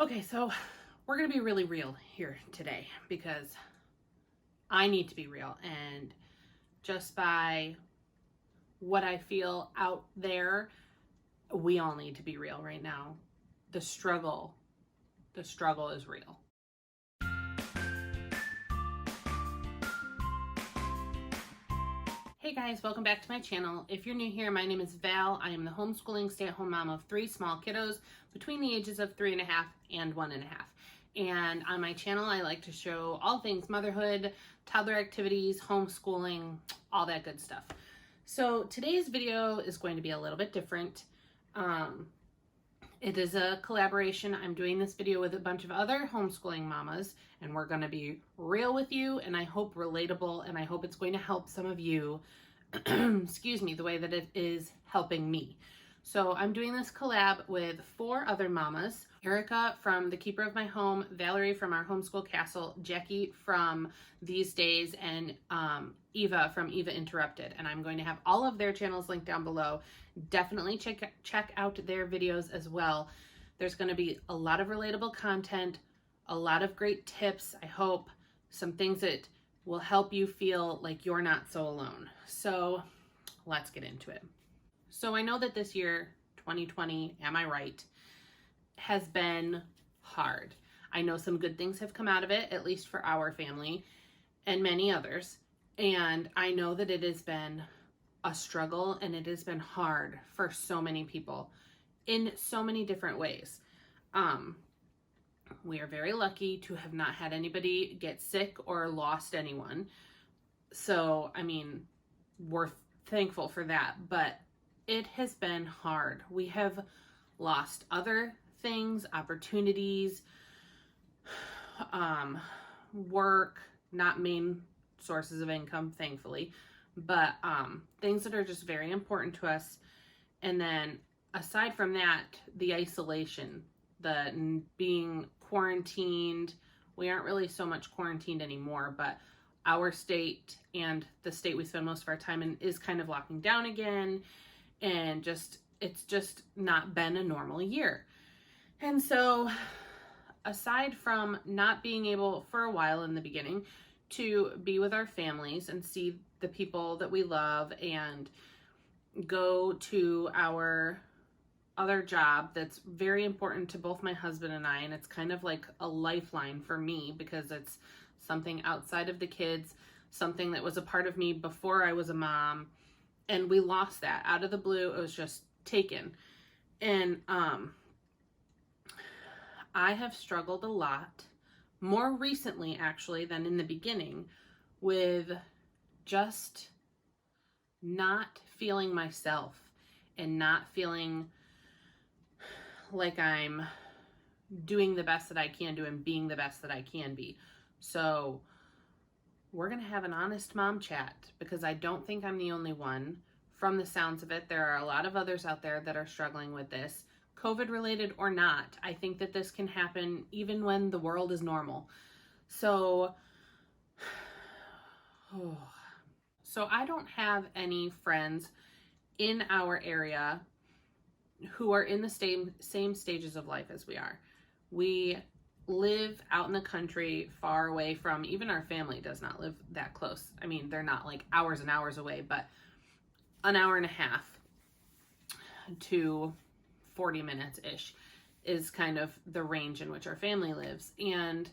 Okay, so we're going to be really real here today because I need to be real. And just by what I feel out there, we all need to be real right now. The struggle is real. Hey guys, welcome back to my channel. If you're new here, my name is Val. I am the homeschooling stay-at-home mom of 3 small kiddos between the ages of 3.5 and 1.5. And on my channel, I like to show all things motherhood, toddler activities, homeschooling, all that good stuff. So today's video is going to be a little bit different. It is a collaboration. I'm doing this video with a bunch of other homeschooling mamas, and we're going to be real with you, and I hope relatable, and I hope it's going to help some of you, excuse me, the way that it is helping me. So I'm doing this collab with 4 other mamas: Erica from The Keeper of My Home, Valerie from Our Homeschool Castle, Jackie from These Days, and Eva from Eva Interrupted. And I'm going to have all of their channels linked down below. Definitely check out their videos as well. There's going to be a lot of relatable content, a lot of great tips, I hope, some things that will help you feel like you're not so alone. So let's get into it. So I know that this year, 2020, am I right, has been hard. I know some good things have come out of it, at least for our family and many others. And I know that it has been a struggle and it has been hard for so many people in so many different ways. We are very lucky to have not had anybody get sick or lost anyone. So, I mean, we're thankful for that, but it has been hard. We have lost other things, opportunities, work, not main sources of income, thankfully, but things that are just very important to us. And then aside from that, the isolation, the being quarantined. We aren't really so much quarantined anymore, but our state and the state we spend most of our time in is kind of locking down again, and it's just not been a normal year. And so aside from not being able for a while in the beginning to be with our families and see the people that we love and go to our other job that's very important to both my husband and I, and it's kind of like a lifeline for me because it's something outside of the kids, something that was a part of me before I was a mom, and we lost that out of the blue. It was just taken. And I have struggled a lot, more recently actually than in the beginning, with just not feeling myself and not feeling like I'm doing the best that I can do and being the best that I can be. So we're going to have an honest mom chat because I don't think I'm the only one. From the sounds of it, there are a lot of others out there that are struggling with this, COVID related or not. I think that this can happen even when the world is normal. So I don't have any friends in our area who are in the same stages of life as we are. We live out in the country, far away from, even our family does not live that close. I mean, they're not like hours and hours away, but an hour and a half to 40 minutes-ish is kind of the range in which our family lives. And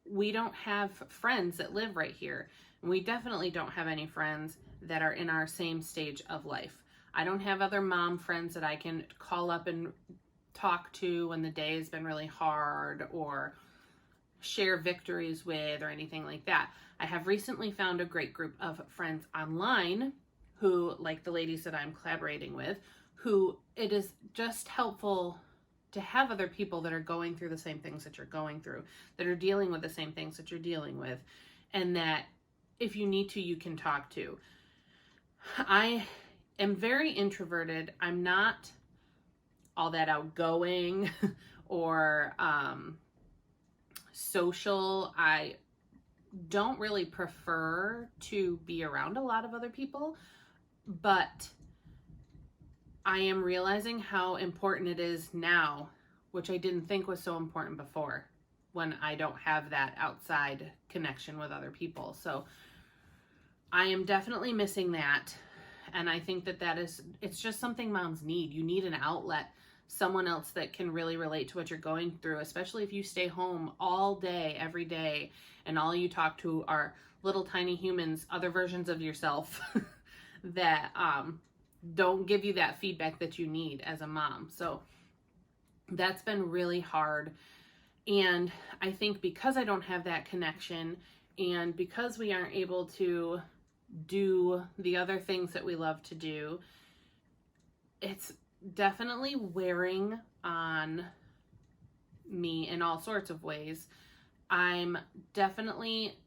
we don't have friends that live right here. And we definitely don't have any friends that are in our same stage of life. I don't have other mom friends that I can call up and talk to when the day has been really hard or share victories with or anything like that. I have recently found a great group of friends online who, like the ladies that I'm collaborating with, who it is just helpful to have other people that are going through the same things that you're going through, that are dealing with the same things that you're dealing with, and that if you need to, you can talk to. I am very introverted. I'm not all that outgoing or social. I don't really prefer to be around a lot of other people, but I am realizing how important it is now, which I didn't think was so important before, when I don't have that outside connection with other people. So I am definitely missing that. And I think that it's just something moms need. You need an outlet, someone else that can really relate to what you're going through, especially if you stay home all day, every day, and all you talk to are little tiny humans, other versions of yourself that don't give you that feedback that you need as a mom. So that's been really hard. And I think because I don't have that connection, and because we aren't able to do the other things that we love to do, it's definitely wearing on me in all sorts of ways. I'm definitely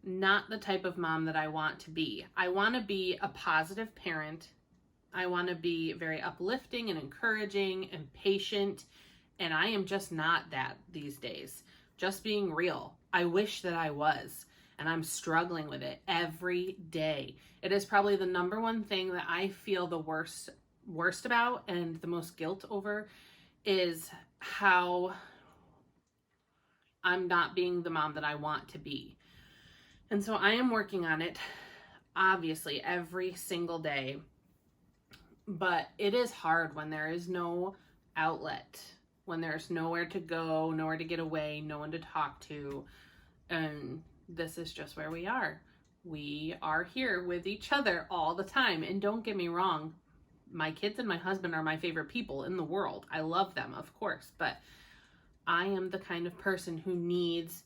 not the type of mom that I want to be. I want to be a positive parent. I want to be very uplifting and encouraging and patient, and I am just not that these days. Just being real. I wish that I was, and I'm struggling with it every day. It is probably the number one thing that I feel the worst about and the most guilt over, is how I'm not being the mom that I want to be. And so I am working on it, obviously, every single day. But it is hard when there is no outlet, when there's nowhere to go, nowhere to get away, no one to talk to. And this is just where we are. We are here with each other all the time. And don't get me wrong, my kids and my husband are my favorite people in the world. I love them, of course. But I am the kind of person who needs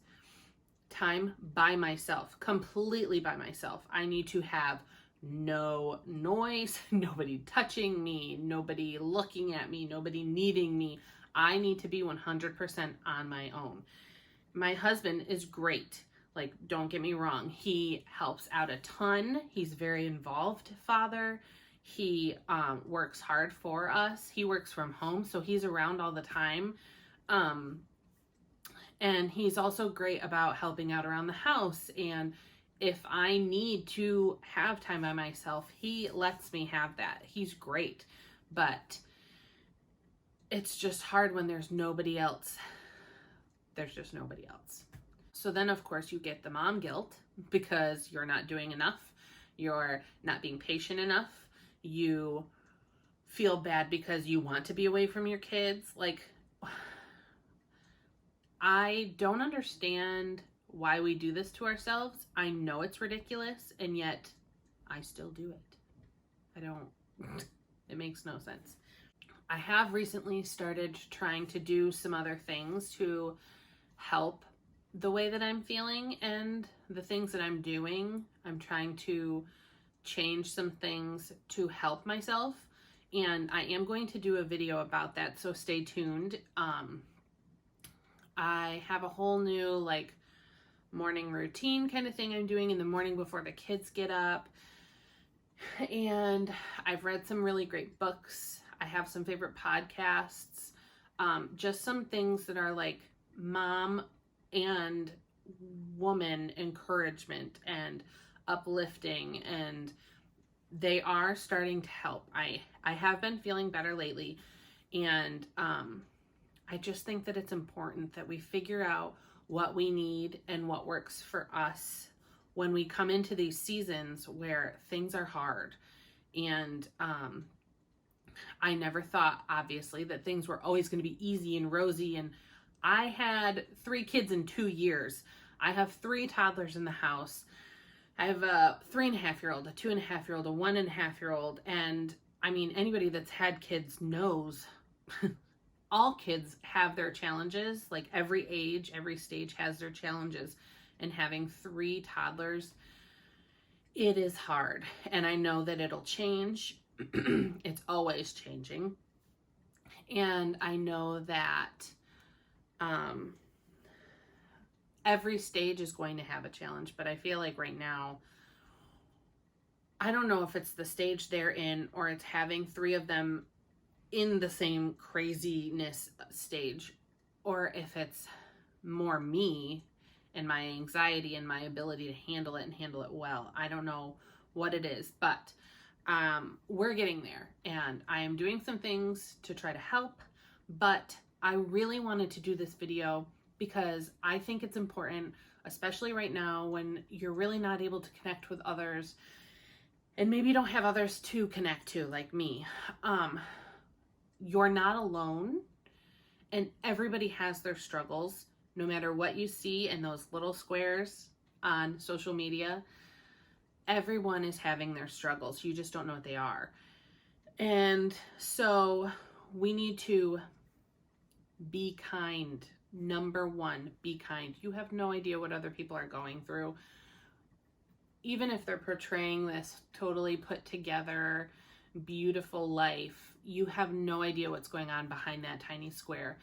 time by myself, completely by myself. I need to have no noise, nobody touching me, nobody looking at me, nobody needing me. I need to be 100% on my own. My husband is great. Like, don't get me wrong. He helps out a ton. He's a very involved father. He works hard for us. He works from home, so he's around all the time. And he's also great about helping out around the house. And if I need to have time by myself, he lets me have that. He's great. But it's just hard when there's nobody else. There's just nobody else. So then, of course, you get the mom guilt because you're not doing enough. You're not being patient enough. You feel bad because you want to be away from your kids. Like, I don't understand why we do this to ourselves. I know it's ridiculous, and yet I still do it. It makes no sense. I have recently started trying to do some other things to help the way that I'm feeling and the things that I'm doing. I'm trying to change some things to help myself, and I am going to do a video about that, so stay tuned. I have a whole new morning routine kind of thing I'm doing in the morning before the kids get up. And I've read some really great books. I have some favorite podcasts. Just some things that are like mom and woman encouragement and uplifting, and they are starting to help. I have been feeling better lately, and I just think that it's important that we figure out what we need and what works for us when we come into these seasons where things are hard. And I never thought, obviously, that things were always going to be easy and rosy. And I had 3 kids in 2 years. I have 3 toddlers in the house. I have a 3.5-year-old, a 2.5-year-old, a 1.5-year-old. And I mean, anybody that's had kids knows all kids have their challenges. Like, every age, every stage has their challenges. And having 3 toddlers, it is hard. And I know that it'll change. It's always changing. And I know that every stage is going to have a challenge. But I feel like right now, I don't know if it's the stage they're in or it's having 3 of them in the same craziness stage, or if it's more me and my anxiety and my ability to handle it and handle it well. I don't know what it is, but we're getting there, and I am doing some things to try to help, but I really wanted to do this video because I think it's important, especially right now when you're really not able to connect with others and maybe you don't have others to connect to like me. You're not alone, and everybody has their struggles, no matter what you see in those little squares on social media. Everyone is having their struggles. You just don't know what they are. And so we need to be kind. Number one, be kind. You have no idea what other people are going through. Even if they're portraying this totally put together, beautiful life, you have no idea what's going on behind that tiny square.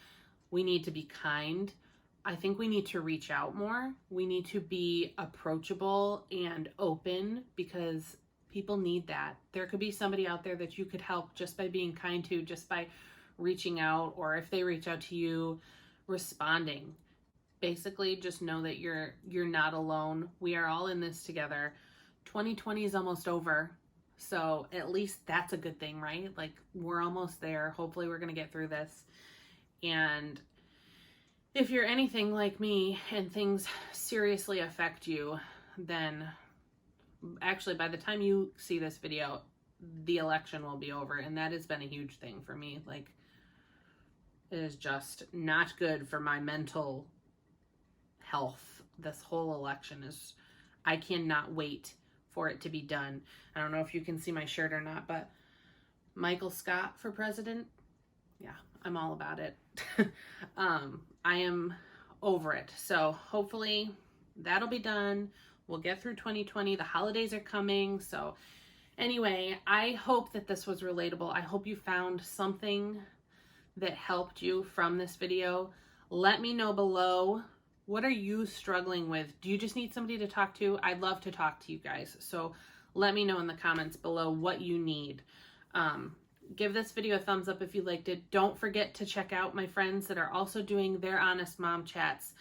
We need to be kind. I think we need to reach out more. We need to be approachable and open because people need that. There could be somebody out there that you could help just by being kind to, just by reaching out, or if they reach out to you, responding. Basically, just know that you're not alone. We are all in this together. 2020 is almost over. So at least that's a good thing, right? Like, we're almost there. Hopefully we're going to get through this. And if you're anything like me and things seriously affect you, then actually by the time you see this video, the election will be over. And that has been a huge thing for me. Like, it is just not good for my mental health. This whole election is, I cannot wait for it to be done. I don't know if you can see my shirt or not, but Michael Scott for president. Yeah, I'm all about it. I am over it. So hopefully that'll be done. We'll get through 2020. The holidays are coming. So anyway, I hope that this was relatable. I hope you found something that helped you from this video. Let me know below, what are you struggling with? Do you just need somebody to talk to? I'd love to talk to you guys. So let me know in the comments below what you need. Give this video a thumbs up if you liked it. Don't forget to check out my friends that are also doing their Honest Mom Chats.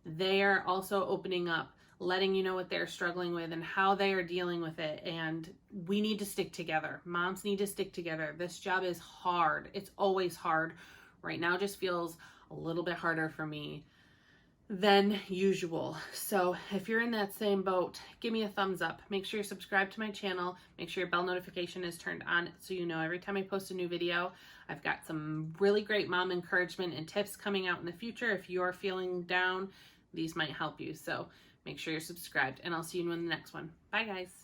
They are also opening up, letting you know what they're struggling with and how they are dealing with it. And we need to stick together. Moms need to stick together. This job is hard. It's always hard. Right now just feels a little bit harder for me than usual. So if you're in that same boat, give me a thumbs up. Make sure you're subscribed to my channel. Make sure your bell notification is turned on so you know every time I post a new video. I've got some really great mom encouragement and tips coming out in the future. If you're feeling down, these might help you. So make sure you're subscribed, and I'll see you in the next one. Bye, guys.